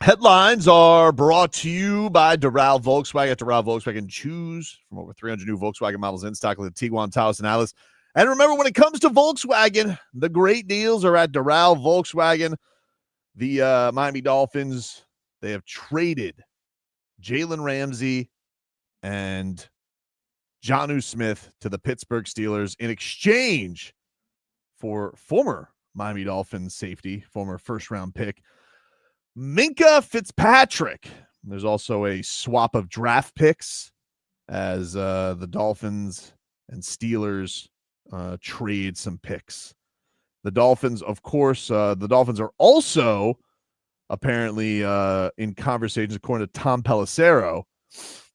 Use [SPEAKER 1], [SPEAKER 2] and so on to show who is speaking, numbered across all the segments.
[SPEAKER 1] Headlines are brought to you by Doral Volkswagen. At Doral Volkswagen, choose from over 300 new Volkswagen models in stock like the Tiguan, Taos, and Atlas. And remember, when it comes to Volkswagen, the great deals are at Doral Volkswagen. The Miami Dolphins, they have traded Jalen Ramsey and Jonnu Smith to the Pittsburgh Steelers in exchange for former Miami Dolphins safety, former first-round pick, Minkah Fitzpatrick. There's also a swap of draft picks as the Dolphins and Steelers trade some picks. The Dolphins, of course, the Dolphins are also apparently in conversations, according to Tom Pelissero.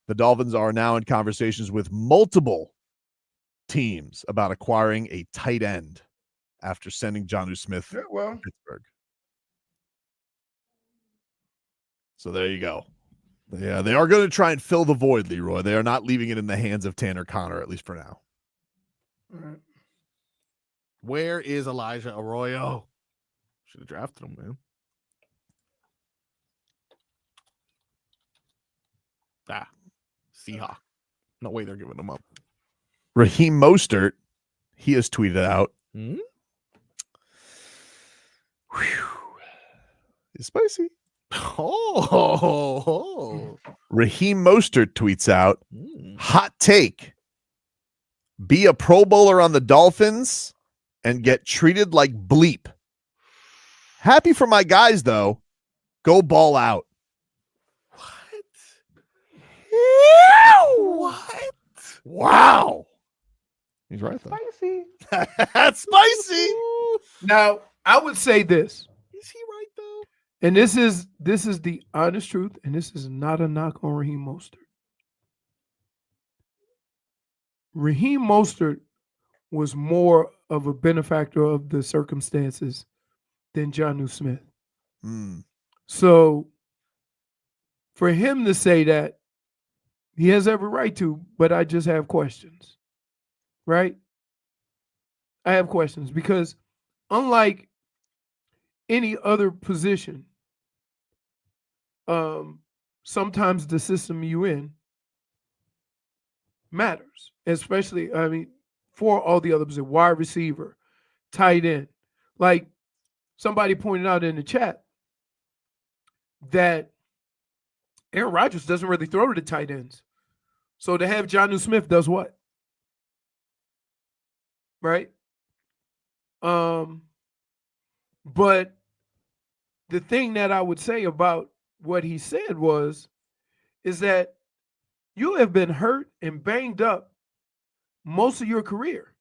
[SPEAKER 1] The Dolphins are now in conversations with multiple teams about acquiring a tight end after sending Jonnu Smith to Pittsburgh. So there you go. Yeah, they are going to try and fill the void, Leroy. They are not leaving it in the hands of Tanner Connor, at least for now.
[SPEAKER 2] All right. Where is Elijah Arroyo? Should have drafted him, man. Seahawk. No way they're giving him up.
[SPEAKER 1] Raheem Mostert, he has tweeted out.
[SPEAKER 2] Hmm?
[SPEAKER 1] It's spicy.
[SPEAKER 2] Oh.
[SPEAKER 1] Raheem Mostert tweets out, hot take. Be a Pro Bowler on the Dolphins and get treated like bleep. Happy for my guys, though. Go ball out.
[SPEAKER 2] What?
[SPEAKER 1] Wow. He's right, though.
[SPEAKER 2] Spicy.
[SPEAKER 1] That's spicy.
[SPEAKER 3] Now, I would say this,
[SPEAKER 2] Is he right, though?
[SPEAKER 3] and this is the honest truth, and this is not a knock on Raheem Mostert. Raheem Mostert was more of a benefactor of the circumstances than Jonnu Smith. So for him to say that, he has every right to, but I just have questions, right? I have questions because unlike any other position, sometimes the system you in matters, especially, for all the other positions, wide receiver, tight end. Like somebody pointed out in the chat that Aaron Rodgers doesn't really throw to the tight ends. So to have Jonnu Smith does what? Right? But the thing that I would say about what he said is that you have been hurt and banged up most of your career.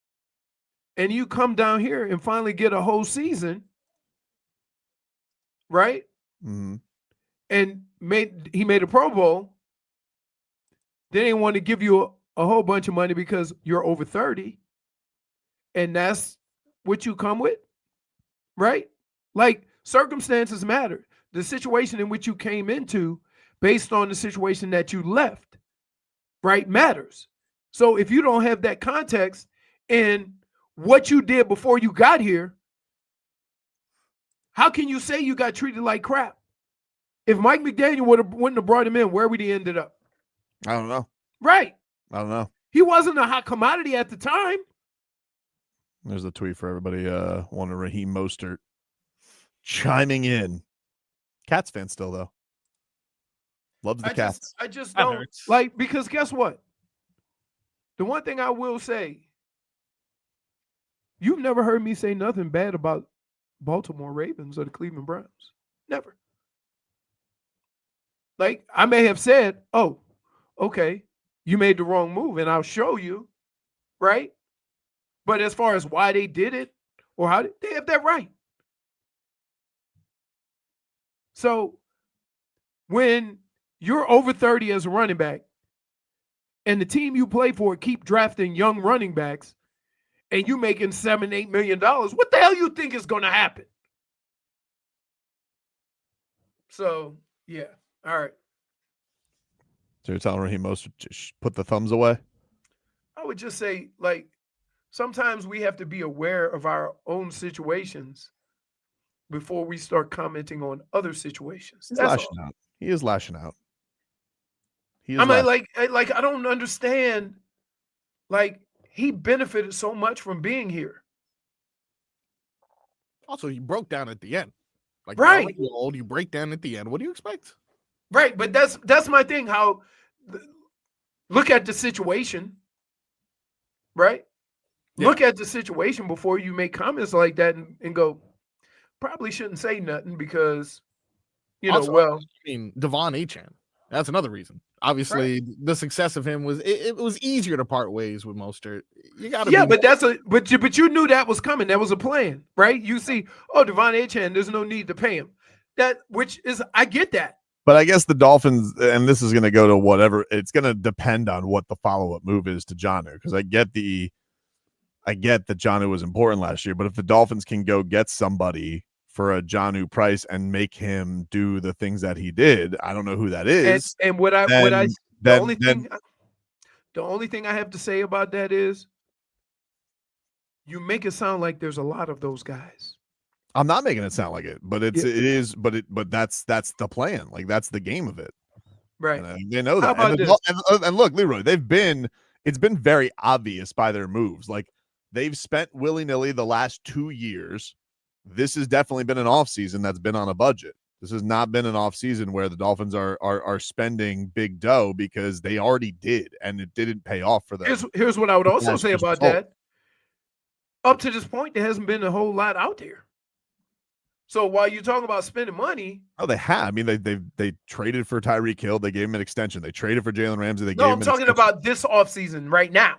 [SPEAKER 3] And you come down here and finally get a whole season, right?
[SPEAKER 1] Mm-hmm.
[SPEAKER 3] And he made a Pro Bowl. They didn't want to give you a whole bunch of money because you're over 30. And that's what you come with, right? Like, circumstances matter. The situation in which you came into based on the situation that you left, right, matters. So if you don't have that context in what you did before you got here, how can you say you got treated like crap? If Mike McDaniel wouldn't have brought him in, where would he ended up?
[SPEAKER 1] I don't know.
[SPEAKER 3] Right.
[SPEAKER 1] I don't know.
[SPEAKER 3] He wasn't a hot commodity at the time.
[SPEAKER 1] There's a tweet for everybody. One of Raheem Mostert chiming in. Cats fan still, though. Loves the Cats.
[SPEAKER 3] I just don't like, because guess what? The one thing I will say, you've never heard me say nothing bad about Baltimore Ravens or the Cleveland Browns. Never. Like, I may have said, oh, okay, you made the wrong move, and I'll show you, right? But as far as why they did it or how they have that right. So when you're over 30 as a running back and the team you play for keep drafting young running backs and you making $7-8 million, what the hell you think is going to happen? So, yeah. All right.
[SPEAKER 1] So you're telling Raheem Mostert just put the thumbs away?
[SPEAKER 3] I would just say, like, sometimes we have to be aware of our own situations before we start commenting on other situations.
[SPEAKER 1] He's
[SPEAKER 3] That's
[SPEAKER 1] lashing
[SPEAKER 3] all.
[SPEAKER 1] out. He is lashing out. He is
[SPEAKER 3] I mean,
[SPEAKER 1] lashing.
[SPEAKER 3] like I don't understand. Like he benefited so much from being here.
[SPEAKER 2] Also, you broke down at the end. Like
[SPEAKER 3] Right.
[SPEAKER 2] you're already old, you break down at the end. What do you expect?
[SPEAKER 3] Right, but that's my thing. How look at the situation, right?
[SPEAKER 2] Yeah.
[SPEAKER 3] Look at the situation before you make comments like that and go, probably shouldn't say nothing because,
[SPEAKER 2] Also,
[SPEAKER 3] well,
[SPEAKER 2] I mean, Devon Achane. That's another reason. Obviously, the success of him was it was easier to part ways with Mostert. You got to
[SPEAKER 3] but you knew that was coming. That was a plan, right? You see, Devon Achane, there's no need to pay him. I get that.
[SPEAKER 1] But I guess the Dolphins, and this is going to go to whatever, it's going to depend on what the follow-up move is to Jonnu, because I get that Jonnu was important last year, but if the Dolphins can go get somebody for a Jonnu price and make him do the things that he did, I don't know who that is.
[SPEAKER 3] And the only thing I have to say about that is you make it sound like there's a lot of those guys.
[SPEAKER 1] I'm not making it sound like it, but but that's the plan. Like that's the game of it.
[SPEAKER 3] Right.
[SPEAKER 1] And they know that.
[SPEAKER 3] How about
[SPEAKER 1] and look, Leroy, it's been very obvious by their moves. Like they've spent willy-nilly the last 2 years. This has definitely been an offseason that's been on a budget. This has not been an offseason where the Dolphins are spending big dough because they already did, and it didn't pay off for them.
[SPEAKER 3] Here's what I would also say about that. Up to this point, there hasn't been a whole lot out there. So while you're talking about spending money,
[SPEAKER 1] they have. I mean, they traded for Tyreek Hill. They gave him an extension. They traded for Jalen Ramsey.
[SPEAKER 3] I'm talking about this offseason right now.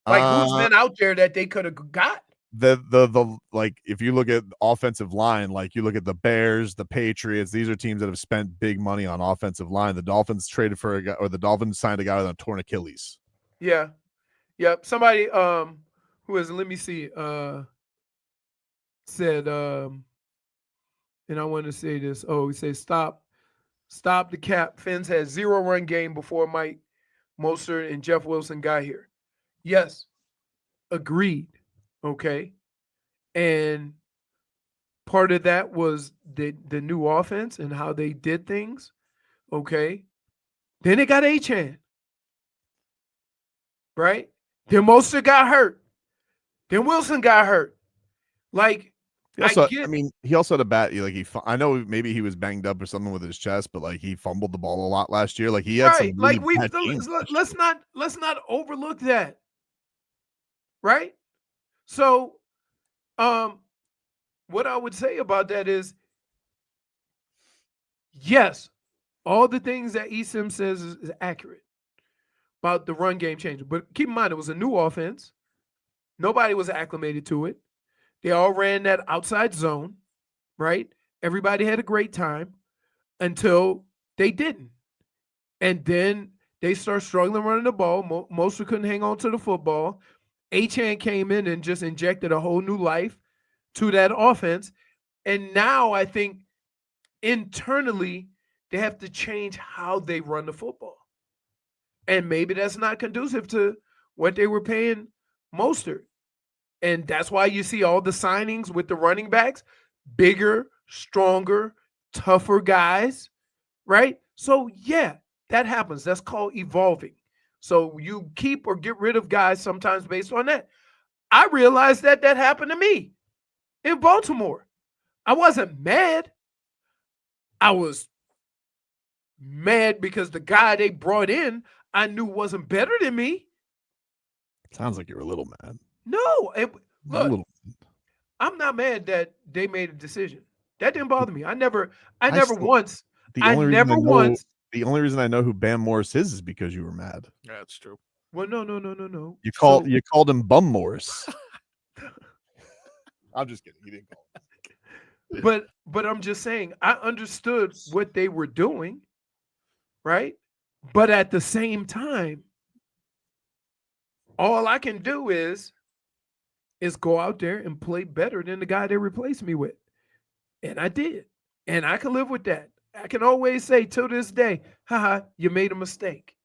[SPEAKER 3] Like who's been out there that they could have got?
[SPEAKER 1] The like if you look at offensive line, like you look at the Bears, the Patriots, these are teams that have spent big money on offensive line. The Dolphins traded for a guy, or the Dolphins signed a guy with a torn Achilles.
[SPEAKER 3] Yeah. Yep. Somebody who is, let me see, said and I want to say this. He says stop the cap. Fins had 0 run game before Mike Mostert and Jeff Wilson got here. Yes. Agreed. Okay. And part of that was the new offense and how they did things. Okay. Then they got Achane. Right? Then Mostert got hurt. Then Wilson got hurt. Like,
[SPEAKER 1] he also had a bat. Like I know maybe he was banged up or something with his chest, but like he fumbled the ball a lot last year. Like he had some really bad games.
[SPEAKER 3] Let's not overlook that. Right? So, what I would say about that is, yes, all the things that Eason says is accurate about the run game change. But keep in mind, it was a new offense. Nobody was acclimated to it. They all ran that outside zone, right? Everybody had a great time until they didn't. And then they start struggling running the ball. Mostert couldn't hang on to the football. Achane came in and just injected a whole new life to that offense. And now I think internally they have to change how they run the football. And maybe that's not conducive to what they were paying Mostert. And that's why you see all the signings with the running backs, bigger, stronger, tougher guys, right? So, yeah, that happens. That's called evolving. So you keep or get rid of guys sometimes based on that. I realized that happened to me in Baltimore. I wasn't mad. I was mad because the guy they brought in I knew wasn't better than me.
[SPEAKER 1] Sounds like you're a little mad.
[SPEAKER 3] No, look, I'm not mad that they made a decision. That didn't bother me. I never once.
[SPEAKER 1] The only reason I know who Bam Morris is because you were mad.
[SPEAKER 2] Yeah, that's true.
[SPEAKER 3] Well, no.
[SPEAKER 1] You called him Bum Morris. I'm just kidding. He didn't call him.
[SPEAKER 3] But I'm just saying I understood what they were doing, right? But at the same time, all I can do is go out there and play better than the guy they replaced me with. And I did. And I can live with that. I can always say to this day, haha, you made a mistake.